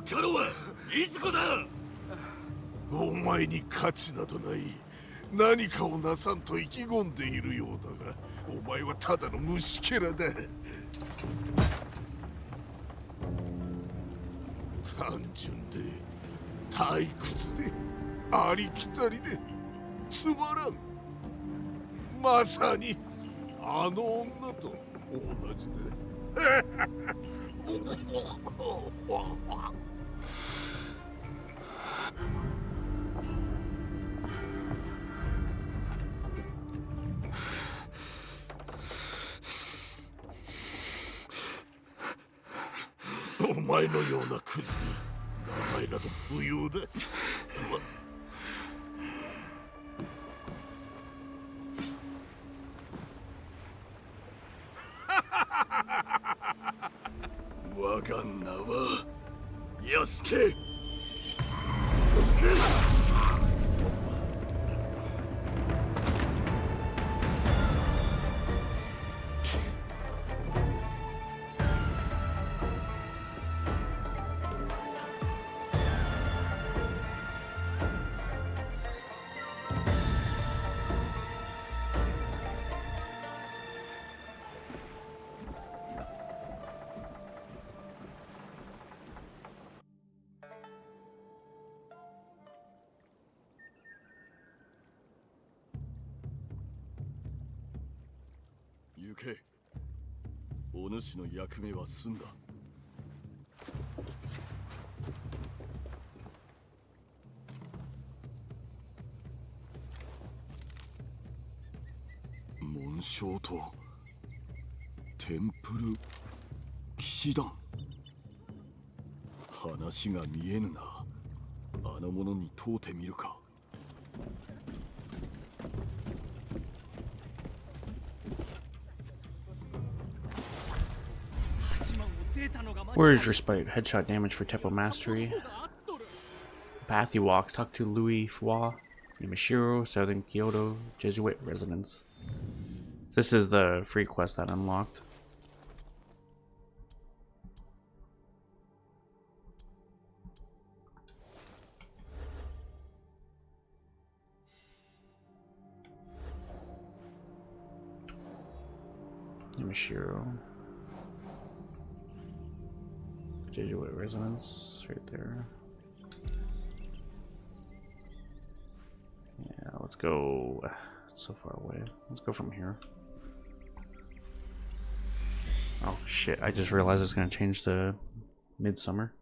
からはいずこだ。お前に価値などない。何かをなさんと意気込んでいるようだが、お前はただの虫けらだ。単純で退屈でありきたりでつまらん。まさにあの女と同じだ。お前のようなクズに名前など不要だ。我が名は安家。行け。お主の役目は済んだ。紋章とテンプル騎士団。話が見えぬな。あの者に問うてみるか。Warriors Respite, headshot damage for Teppo Mastery. Path he walks, talk to Louis Fua, Yamashiro, Southern Kyoto, Jesuit Residence. This is the free quest that unlocked. Yamashiro. Jesuit Residence, right there. Yeah, let's go. It's so far away. Let's go from here. Oh shit, I just realized it's gonna change to midsummer.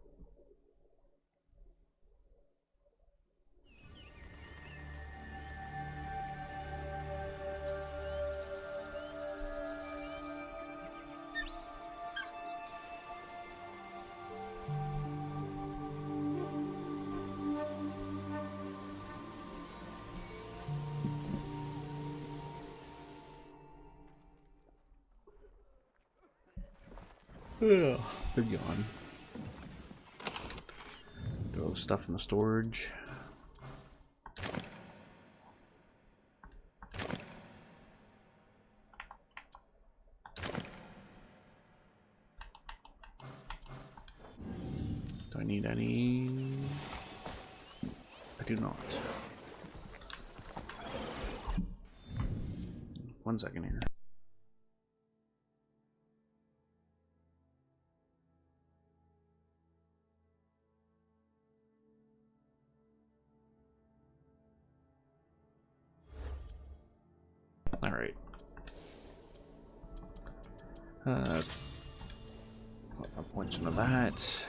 Ugh, they're gone. Throw stuff in the storage. Do I need any? I do not. 1 second here. All right. Put my points into that.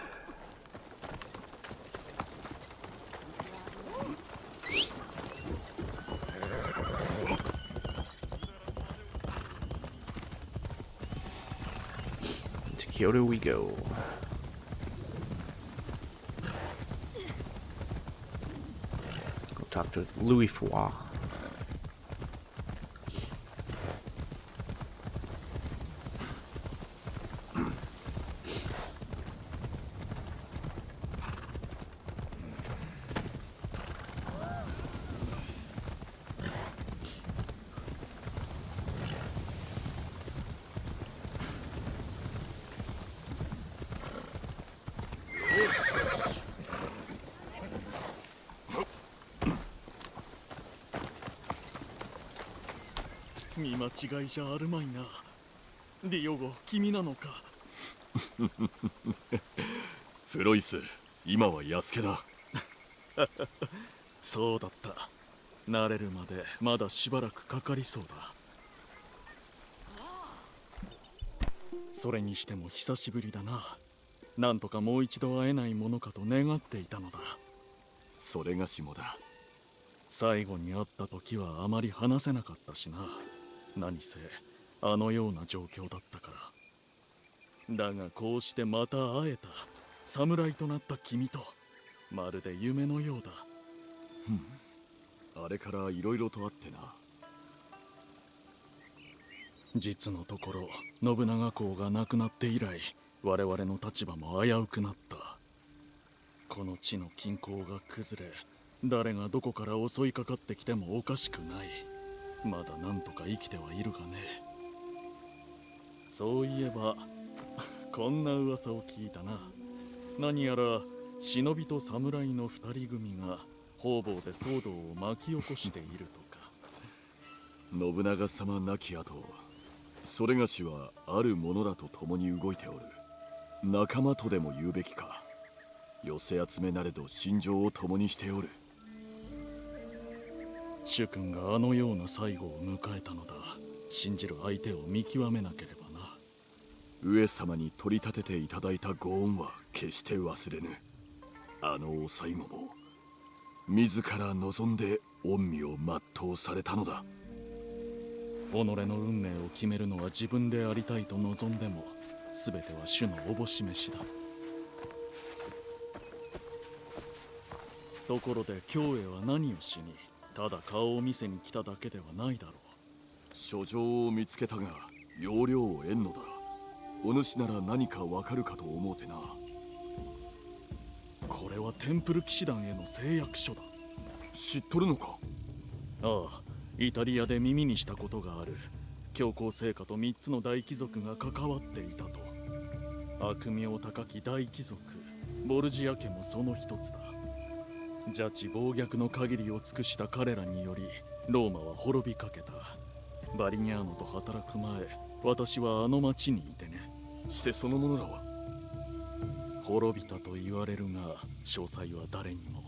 To Kyoto we go. Go talk to Louis Fua. 見間違いじゃあるまいな。ディオゴ、君なのか。フロイス、今は安家だ。そうだった。慣れるまでまだしばらくかかりそうだ。それにしても久しぶりだな。なんとかもう一度会えないものかと願っていたのだ。それがしもだ。最後に会った時はあまり話せなかったしな。何せあのような状況だったから。だがこうしてまた会えた。侍となった君とまるで夢のようだ。あれからいろいろとあってな。実のところ信長公が亡くなって以来、我々の立場も危うくなった。この地の均衡が崩れ、誰がどこから襲いかかってきてもおかしくない。まだなんとか生きてはいるがね。そういえばこんな噂を聞いたな。何やら忍びと侍の二人組が方々で騒動を巻き起こしているとか。信長様亡き後、それがしはある者らと共に動いておる。仲間とでも言うべきか。寄せ集めなれど心情を共にしておる。主君があのような最後を迎えたのだ。信じる相手を見極めなければな。上様に取り立てていただいたご恩は決して忘れぬ。あのお最後も自ら望んで御身を全うされたのだ。己の運命を決めるのは自分でありたいと望んでも、全ては主のおぼし召しだ。ところで京へは何をしに、ただ顔を見せに来ただけではないだろう。書状を見つけたが要領を得んのだ。お主なら何かわかるかと思うてな。これはテンプル騎士団への誓約書だ。知っとるのか。ああ、イタリアで耳にしたことがある。教皇聖家と3つの大貴族が関わっていたと。悪名高き大貴族ボルジア家もその一つだ。邪智暴虐の限りを尽くした彼らによりローマは滅びかけた。バリニャーノと働く前、私はあの町にいてね。してその者らは。滅びたと言われるが詳細は誰にも。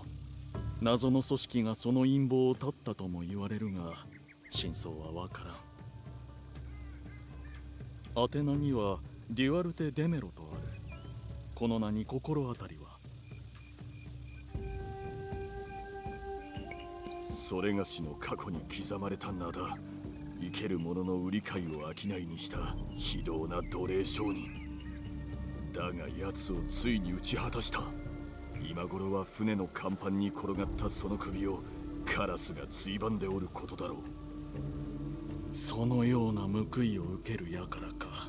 謎の組織がその陰謀を断ったとも言われるが真相はわからん。アテナにはデュアルテ・デメロとある。この名に心当たりは。それがしの過去に刻まれた名だ。生ける者の売り買いを商いにした非道な奴隷商人だが、奴をついに討ち果たした。今頃は船の甲板に転がったその首をカラスがついばんでおることだろう。そのような報いを受ける輩か。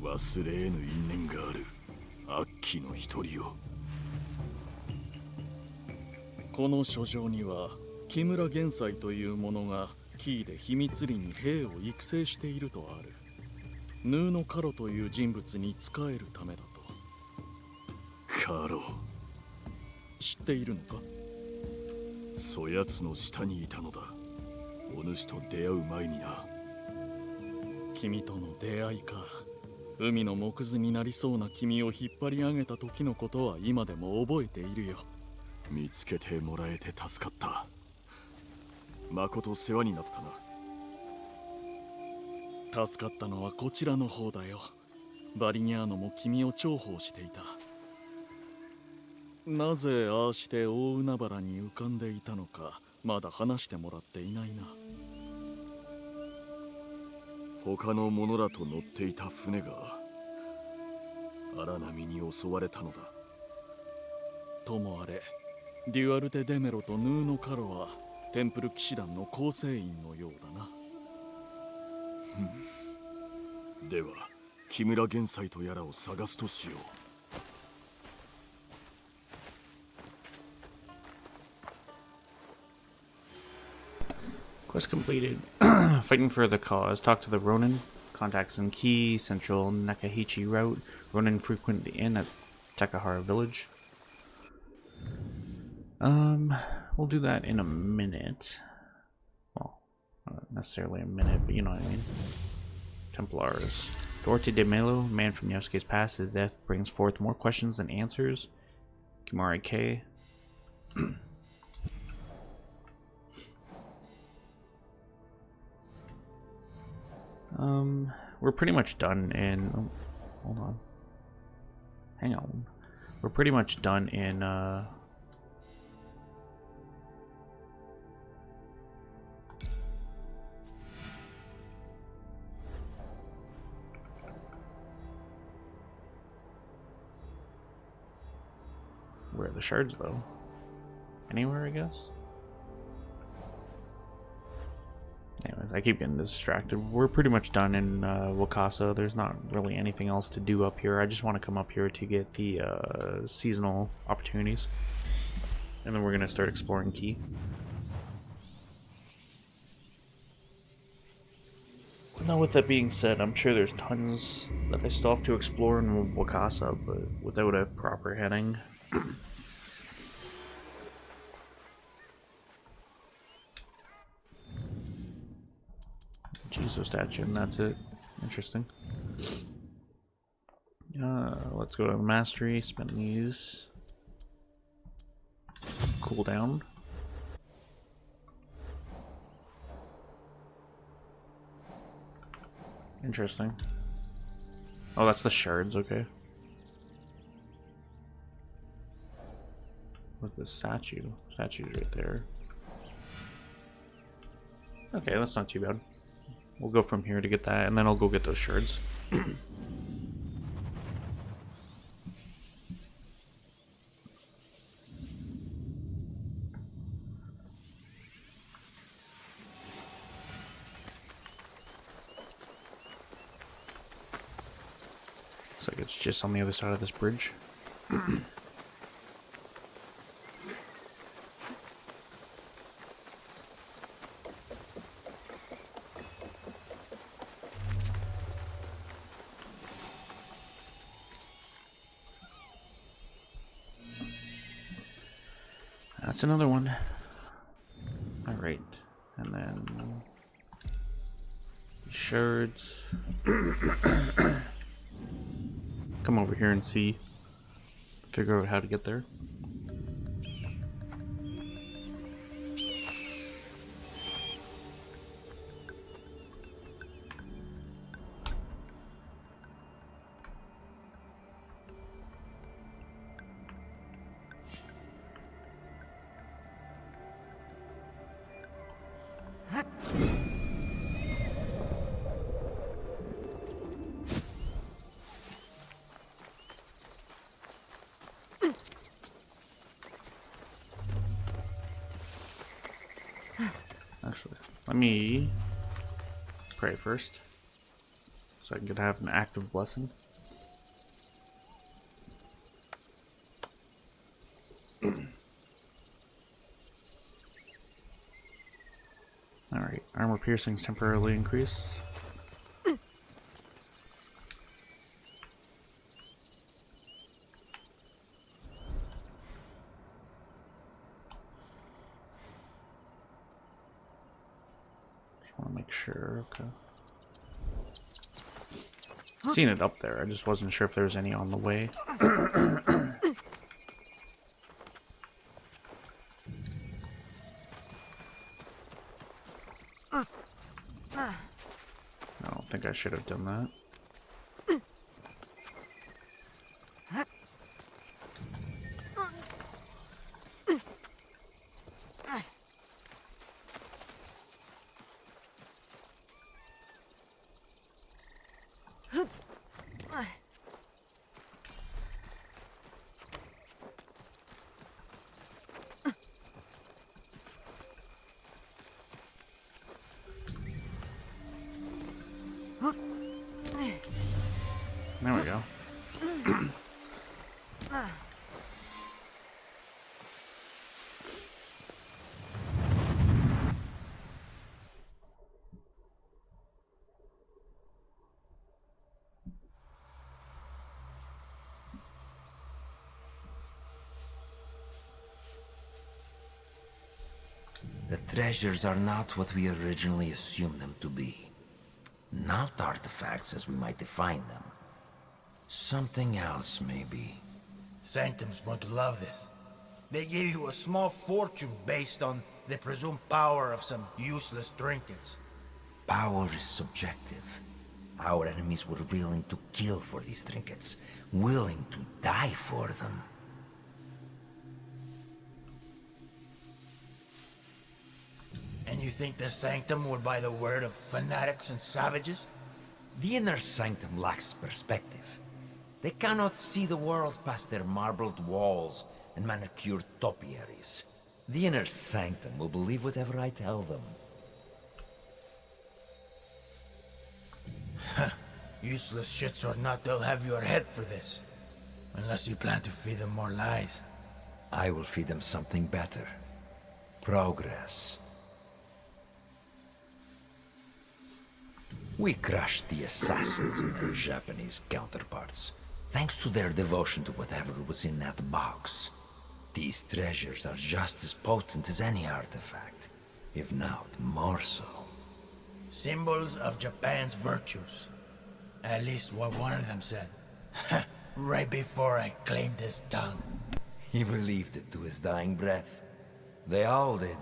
忘れ得ぬ因縁がある悪鬼の一人を。この書状には木村玄斎という者がキーで秘密裏に兵を育成しているとある。ヌーノ・カロという人物に仕えるためだと。カロ、知っているのか。そやつの下にいたのだ。お主と出会う前にな。君との出会いか。海の木図になりそうな君を引っ張り上げた時のことは今でも覚えているよ。見つけてもらえて助かった。まこと世話になったな。助かったのはこちらの方だよ。バリニャーノも君を重宝していた。なぜああして大海原に浮かんでいたのかまだ話してもらっていないな。他の者らと乗っていた船が荒波に襲われたのだ。ともあれデュアルテ・デメロとヌーノ・カロはテンプル騎士団の構成員のようだな。では木村玄斎とやらを探すとしよう。Quest completed. Fighting for the cause. Talk to the Ronin. Contacts in Key, Central Nakahichi Route. Ronin frequent the inn at Takahara Village. We'll do that in a minute. Well, not necessarily a minute, but you know what I mean. Templars. Duarte de Melo, man from Yosuke's past, his death brings forth more questions than answers. Kimari K. We're pretty much done in. Oh, hold on. Hang on. We're pretty much done in. Where are the shards, though? Anywhere, I guess? Anyways, I keep getting distracted. We're pretty much done in Wakasa. There's not really anything else to do up here. I just want to come up here to get the seasonal opportunities. And then we're going to start exploring Key. Now, with that being said, I'm sure there's tons that I still have to explore in Wakasa, but without a proper heading. Jizo statue, and that's it. Interesting. Let's go to the mastery, spend these. Cool down. Interesting. Oh, that's the shards, okay. With the statue. Statue's right there. Okay, that's not too bad. We'll go from here to get that, and then I'll go get those shards. Looks like it's just on the other side of this bridge. That's another one. Alright. And then shards. Come over here and see. Figure out how to get there. Actually, let me pray first, so I can have an active blessing. Alright, armor piercings temporarily increase. Want to make sure, okay. Seen it up there, I just wasn't sure if there was any on the way. I don't think I should have done that. There we go. The treasures are not what we originally assumed them to be. Not artifacts as we might define them. Something else, maybe. Sanctum's going to love this. They gave you a small fortune based on the presumed power of some useless trinkets. Power is subjective. Our enemies were willing to kill for these trinkets, willing to die for them. And you think the Sanctum would buy the word of fanatics and savages? The inner sanctum lacks perspective. They cannot see the world past their marbled walls and manicured topiaries. The inner sanctum will believe whatever I tell them. Useless shits or not, they'll have your head for this. Unless you plan to feed them more lies. I will feed them something better. Progress. We crushed the assassins and their Japanese counterparts, thanks to their devotion to whatever was in that box. These treasures are just as potent as any artifact, if not more so. Symbols of Japan's virtues. At least what one of them said. Right before I claimed his tongue. He believed it to his dying breath. They all did.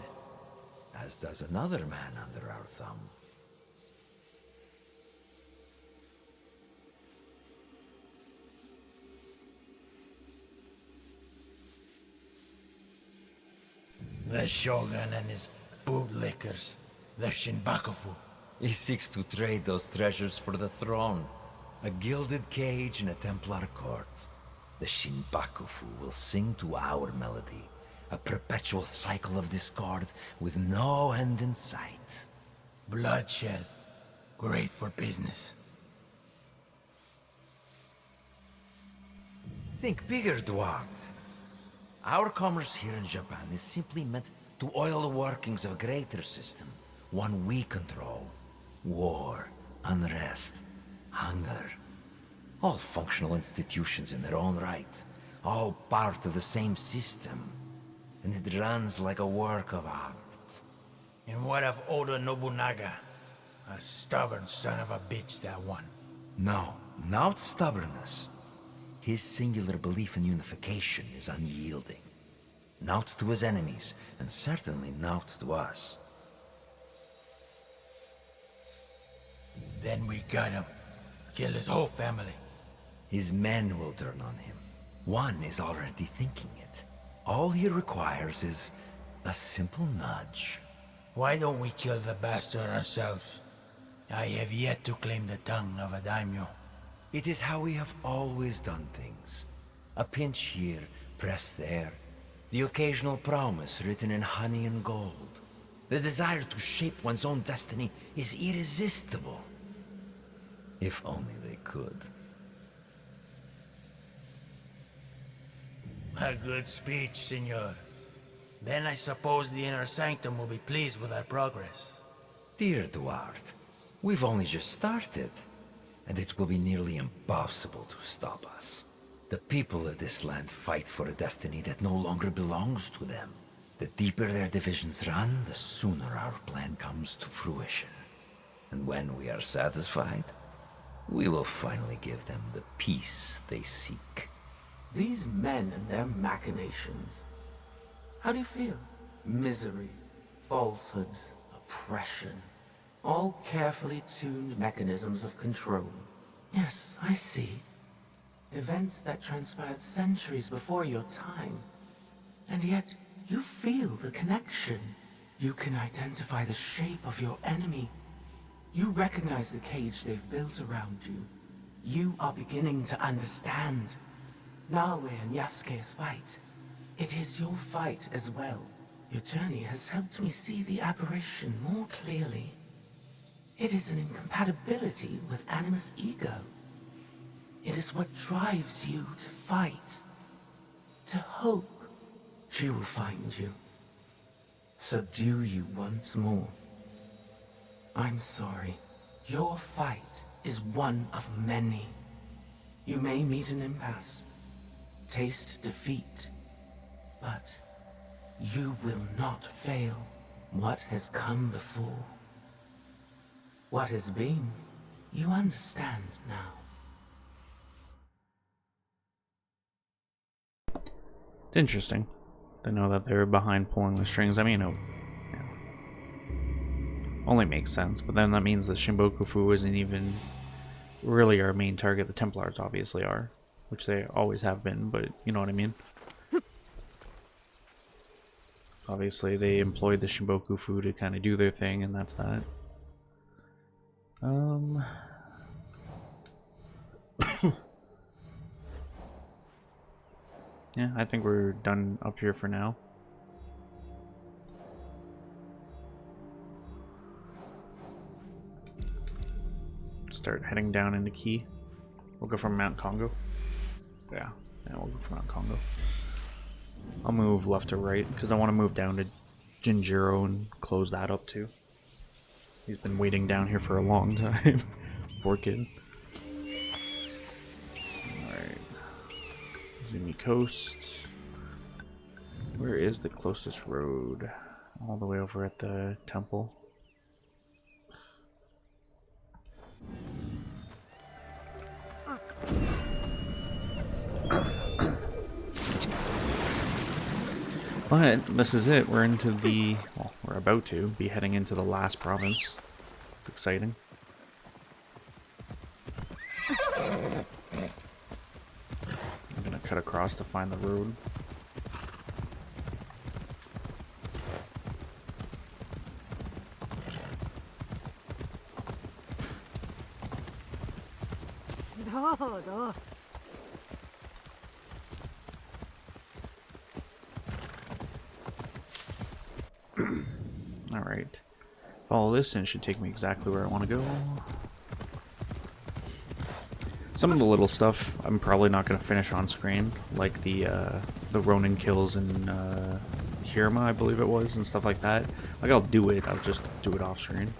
As does another man under our thumb. The Shogun and his bootlickers. The Shinbakufu. He seeks to trade those treasures for the throne. A gilded cage in a Templar court. The Shinbakufu will sing to our melody. A perpetual cycle of discord with no end in sight. Bloodshed. Great for business. Think bigger, Duarte. Our commerce here in Japan is simply meant to oil the workings of a greater system. One we control. War, unrest, hunger. All functional institutions in their own right. All part of the same system. And it runs like a work of art. And what of Oda Nobunaga? A stubborn son of a bitch, that one. No, not stubbornness. His singular belief in unification is unyielding. Not to his enemies, and certainly not to us. Then we got him. Kill his whole family. His men will turn on him. One is already thinking it. All he requires is a simple nudge. Why don't we kill the bastard ourselves? I have yet to claim the tongue of a daimyo. It is how we have always done things. A pinch here, pressed there. The occasional promise written in honey and gold. The desire to shape one's own destiny is irresistible. If only they could. A good speech, senor. Then I suppose the inner sanctum will be pleased with our progress. Dear Duarte, we've only just started. And it will be nearly impossible to stop us. The people of this land fight for a destiny that no longer belongs to them. The deeper their divisions run, the sooner our plan comes to fruition. And when we are satisfied, we will finally give them the peace they seek. These men and their machinations. How do you feel? Misery, falsehoods, oppression. All carefully tuned mechanisms of control. Yes, I see. Events that transpired centuries before your time. And yet, you feel the connection. You can identify the shape of your enemy. You recognize the cage they've built around you. You are beginning to understand. Naoe and Yasuke's fight. It is your fight as well. Your journey has helped me see the aberration more clearly. It is an incompatibility with Animus' ego. It is what drives you to fight, to hope. She will find you, subdue you once more. I'm sorry. Your fight is one of many. You may meet an impasse, taste defeat, but you will not fail. what has come before. What has been, you understand now. It's interesting to know that they're behind pulling the strings. I mean, only makes sense, but then that means that Shinboku isn't even really our main target. The Templars obviously are, which they always have been, but you know what I mean. Obviously, they employed the Shinboku to kind of do their thing, and that's that. Yeah, I think we're done up here for now. Start heading down into Key. We'll go from Mount Congo. Yeah, we'll go from Mount Congo. I'll move left to right because I want to move down to Jinjiro and close that up too. He's been waiting down here for a long time. Poor kid. Alright. Zumi Coast. Where is the closest road? All the way over at the temple. But this is it. We're into the, well, we're about to be heading into the last province. It's exciting. I'm gonna cut across to find the road. Alright. Follow this and it should take me exactly where I want to go. Some of the little stuff I'm probably not going to finish on screen, like the Ronin kills in Hirama, I believe it was, and stuff like that. Like, I'll do it, I'll just do it off screen.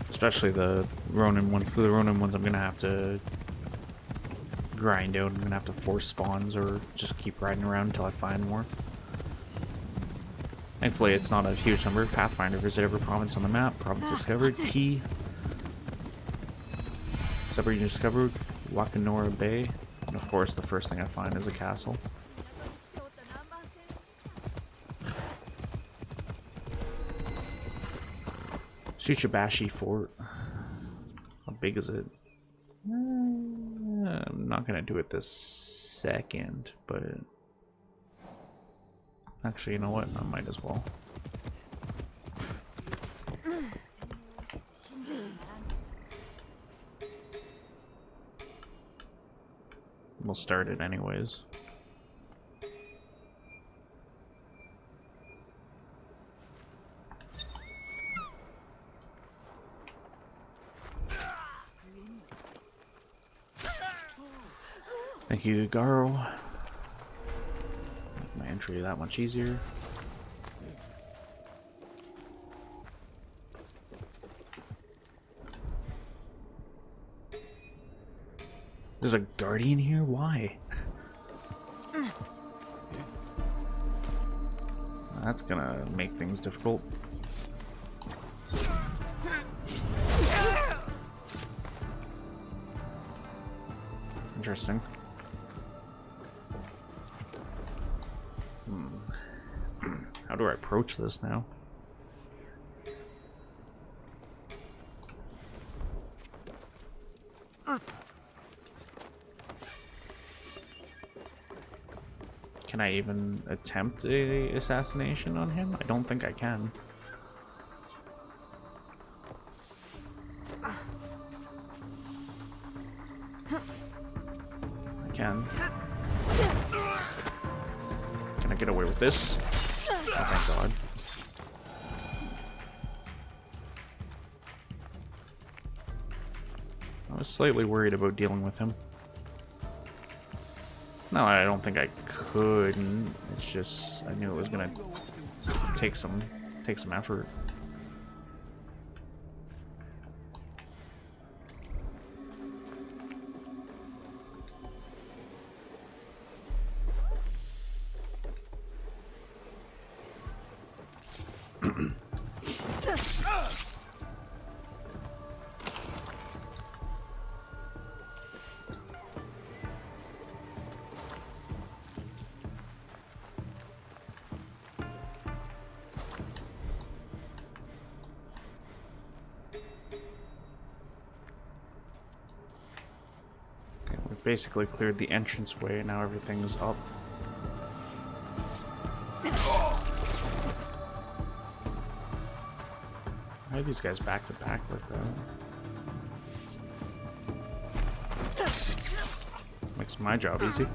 Especially the Ronin ones. The Ronin ones I'm going to have to grind out. I'm going to have to force spawns or just keep riding around until I find more. Thankfully, it's not a huge number. Pathfinder, visit every province on the map. Province discovered. Key. Subregion discovered. Wakanora Bay. And of course, the first thing I find is a castle. Tsuchibashi Fort. How big is it? I'm not gonna do it this second, but actually, you know what? I might as well. We'll start it anyways. Thank you, Garo. Make my entry that much easier. There's a guardian here? Why? That's gonna make things difficult. Interesting. How do I approach this now? Can I even attempt a assassination on him? I don't think I can. I can. Can I get away with this? Oh, thank God. I was slightly worried about dealing with him. No, I don't think I could. It's just I knew it was gonna take some effort. We've basically cleared the entranceway, now everything's up. Why are these guys back to back like that? Makes my job easy.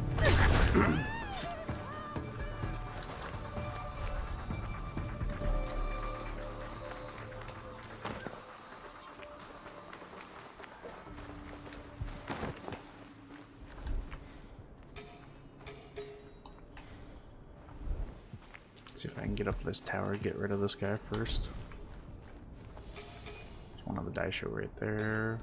See if I can get up this tower, get rid of this guy first. There's one on the die show right there.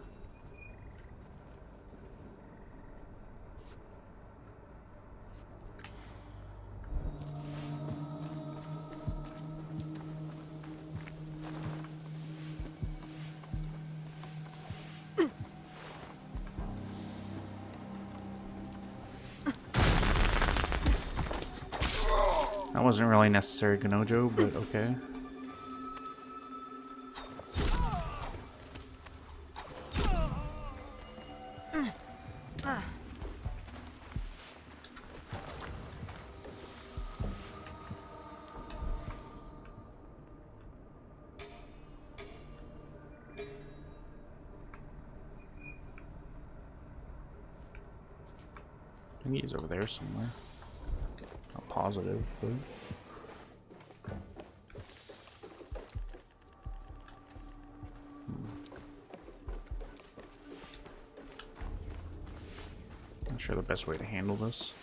That wasn't really necessary, Ganojo, but okay. I think he's over there somewhere. Not positive, but... Not sure the best way to handle this.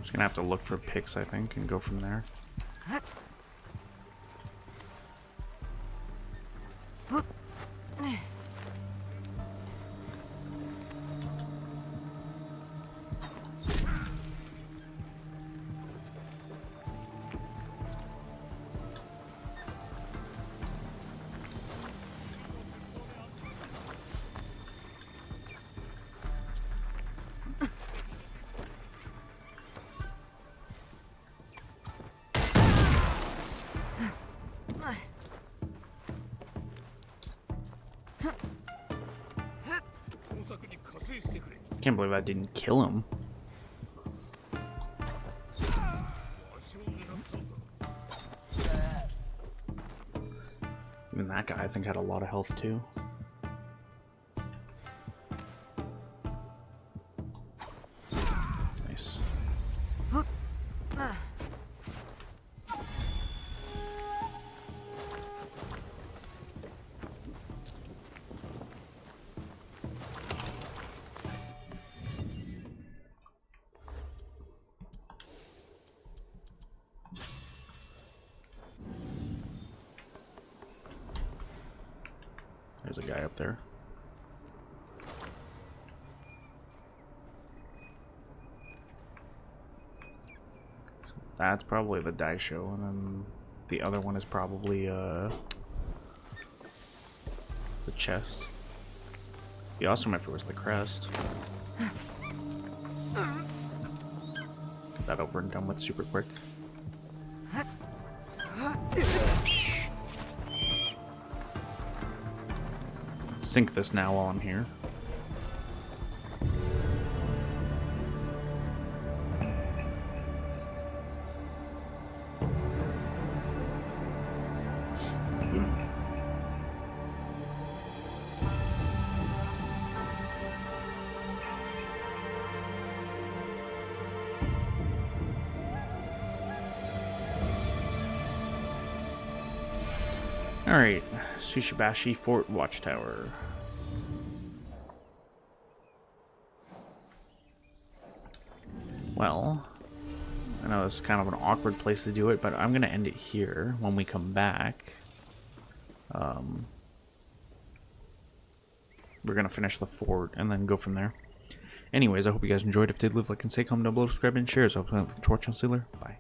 Just gonna have to look for picks, I think, and go from there. Can't believe I didn't kill him. Even that guy, I think, had a lot of health too. Nice. There's a guy up there. That's probably the die show, and then the other one is probably the chest. Be awesome if it was the crest. Get that over and done with super quick. Sink this now while I'm here. Alright, Sushibashi Fort Watchtower. Well, I know it's kind of an awkward place to do it, but I'm going to end it here. When we come back, we're going to finish the fort and then go from there. Anyways, I hope you guys enjoyed. If you did, leave a like and say, comment down below, subscribe, and share. So, I'll play with Torch and Sealer. Bye.